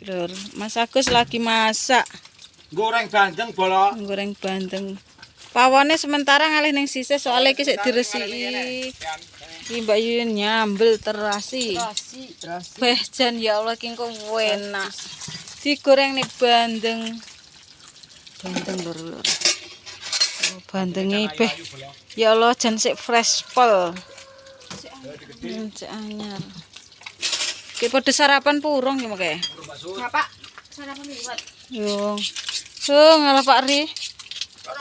Lur, Mas Agus lagi masak. Goreng bandeng bolok. Goreng bandeng. Pawone sementara ngalih ning sisih soalnya iki sik diresiki. Iki Mbak Yuyun nyambel terasi. Beh jan ya Allah iki kok enak. Digoreng nih bandeng. Bandeng lur. Oh, bandenge beh. Ya Allah jan sik fresh pol. Cek anyar. Ki padha sarapan purung ki meke. Pak, sarapan liwat. Yo. Ngalah Pak Ri.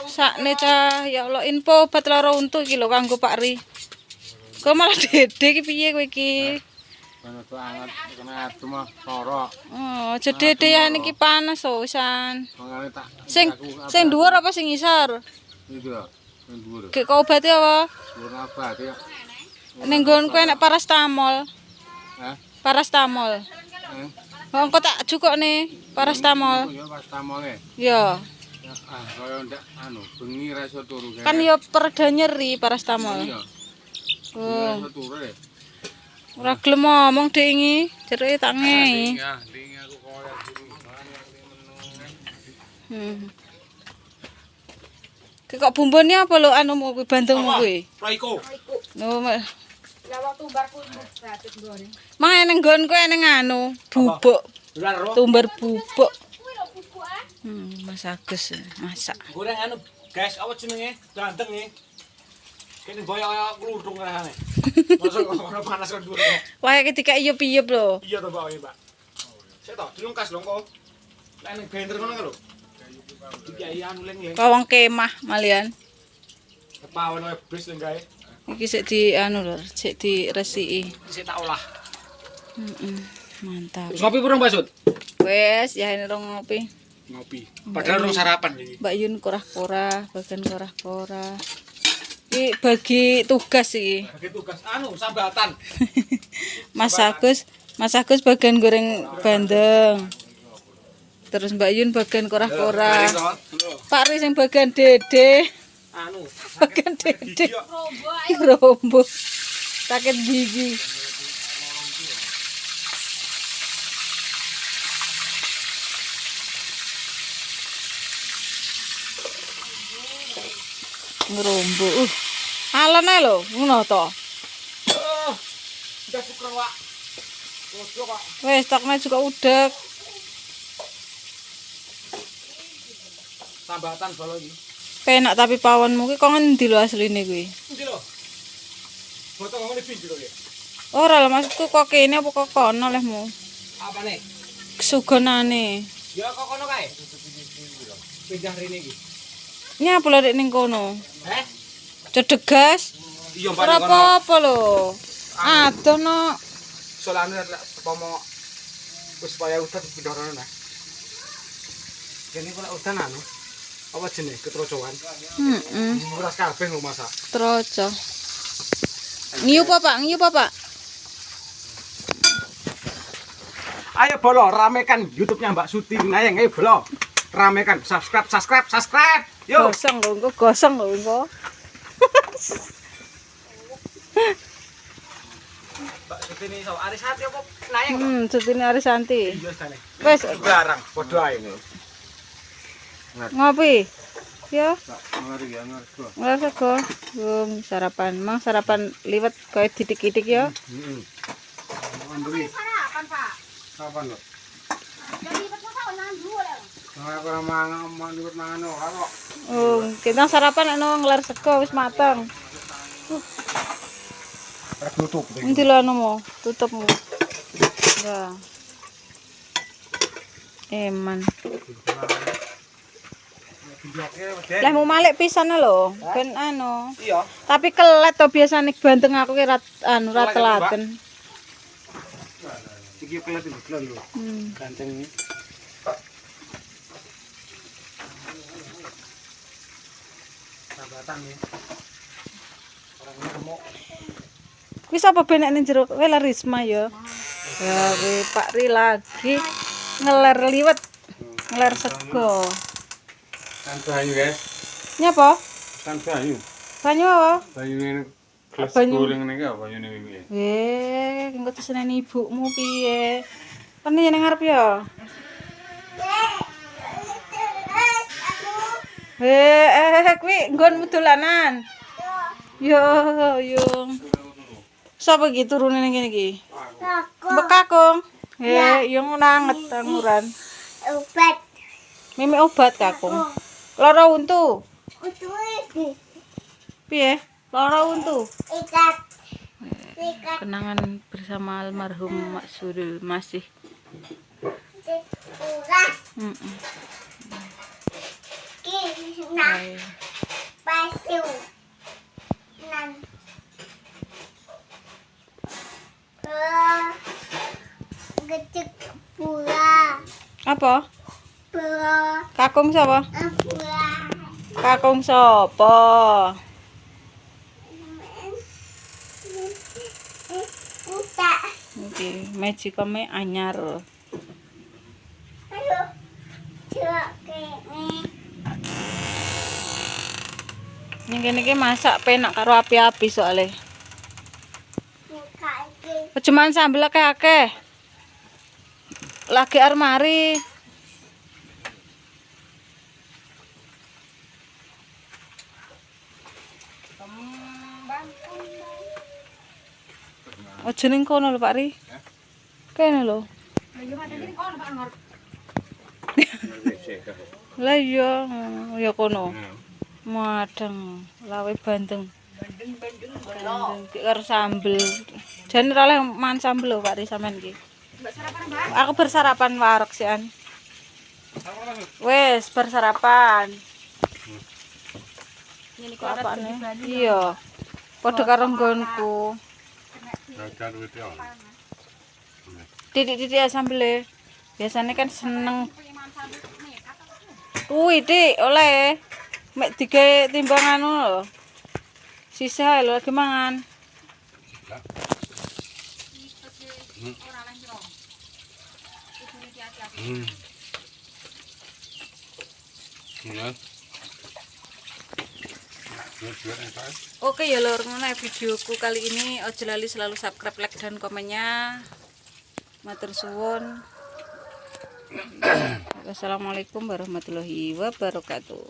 Sakne cah, ya Allah info obat lara untu iki lho kanggo Pak Ri. Kok malah dede iki piye kowe iki? Panas banget kena cuma sorok. Oh, aja dedean iki panas oh wisan. Mangane tak Sing dhuwur apa sing ngisor? itu ya, sing dhuwur. Gek kok obate apa? Dhuwur obat ya. Ning nggonku enak parastamol. Hah? Parastamol. Oh, engko tak jukokne parastamol. Ya parastamole. Ya. Ah, kaya ndak bengi ra iso turu kene. Kan ya pereda nyeri parastamol. Iya. Oh, Iso turu ya. ora gelem ngomong dek iki, jereke tak ngei. Ya, ding aku koyo dulu. Kok bumbune apa lho anumu kuwi bandengmu kuwi? Royko. No, Lah waktu tumbarku gratis nggone. mang eneng nggonku eneng anu, bubuk, Laro. tumbar bubuk. Kuwi lho buku ah. Mas Agus masak. Goreng anu, guys, apa jenenge? Bandeng iki. Kene boyo gludung rasane. Masuk ora panas kan dhuwur. Wae ketika iyup-iyup lho. Iya to, Pak, Pak. Sik to, dilungkas lho kok. Lah ning blender ngono lho. Iki anu ling-ling. Kawang kemah malian. Kepawon wae blis ning gawe. Iki sik di anu lho, sik diresiki. Sik tak olah. Mantap. Ngopi purung, Pak Sud? Wes, ya ini rong ngopi. Ngopi. Padahal rong sarapan iki. Mbak Yun korah-korah, bagian korah-korah. Iki bagi tugas iki. Bagi tugas anu sambatan. Mas Agus bagian goreng bandeng. Terus Mbak Yun bagian korah-korah. Pak Ri sing bagian dede. Anu, Bagian dede. Rombo Rombo. Sakit gigi. Ngerombo. Alon ae lho, ngono to. udah syukur, Pak. Bodoh, Pak. Wes stoknya juga udah. Sambatan bolo iki. Penak tapi pawonmu ki kok ngendi lho asline kuwi? Endi lho? Foto ngene pinggir lho ya. Ora lho maksudku kok kene apa kok kono lehmu? Apane? Kesugonane. Ya kok kono kae. Pindah rene iki. Nyapa lho ning kono? Heh? Cedegas. Iya, Ora Pak. apa-apa lho. Adoh no. Solane pomo wis supaya udah dipindah rono nah. Kene kok udan anu. Apa jenenge ketrocoan? Nguras kabeh lho masak. Troco. Ngiyup apa? Ngiyup apa? Ayo bolo ramekan YouTube-nya Mbak Suti Winayang. Ayo bolo. Ramekan subscribe. Yo. Gosong lho engko, gosong lho engko. Mbak Suti ini so Arisati apa Winayang? Sutine Arisanti. Iya stane. Wes Barang padha ae. ngopi. Ya, Ngeri ya ngergo. ora sego. Sarapan. Mang sarapan liwet koyo didik-didik ya. Heeh. Ambri. Sarapan, Pak. Kapan lho? Jadi masa nang dhuwur lho. Ora mangan liwet mangan ora kok. Oh, kita sarapan nek ngelar sego wis mateng. Rek nutup. Endi lho anumu? Tutupmu. Ya. Eman. Lah mau malik pisan lho, ben anu. Iya. Tapi kelet to biasane bandeng aku ki anu ra telaten. Iki kelet iki lho. Ganteng iki. Sambatan nih. Orang nemu. Wis apa benek ning jero? Kowe lah Risma ya. Ya kowe Pak Ri lagi ngeler liwet. Ngeler sego. Kan banyu, guys. Nyapa? Kan banyu. Banyu apa? Banyu ini gelas Banyu. goreng ini apa banyu ini piye? Engko teseneni ibumu piye? Kan ning ngarep ya. Kuwi nggonmu dolanan. Yo, yo. Sapa iki turune ning kene iki? Mbok Kakung. Yo ngono anget anguran. Obat. Mimi obat Kakung. Lara untu. Piye? Lara untu. Ikat. Kenangan bersama almarhum Mak Suril masih. Uras. Heeh. Nah, pasu. Nan. Gecek pula. Apa? Pula. Kakung sapa? Pula. Kakung sapa? Uta. Iki magicome anyar. Ayo. Coba kene. Ning kene iki masak penak karo api-api soalnya. Buka iki. Cuman sambel akeh-akeh. Lagi armari. Ojo ning kono lho Pak Ri. Kene lho. Lah iya, ya kono. Madeng, lawe bandeng. Bandeng karo sambel. Jane ora oleh mangan sambel lho Pak Ri sampean iki. Aku bersarapan wareg sian. Wes bersarapan. Ini kok apane? Iya. Padha karo nggonku. Titik-titik sambele. Biasanya kan seneng. Kuwi Dik, oleh. Mek digawe timbangan ngono lho. Sisa lho lagi mangan. Oke ya lur, ngono videoku kali ini. Ojo lali selalu subscribe, like dan komennya. Matur suwun. Wassalamualaikum warahmatullahi wabarakatuh.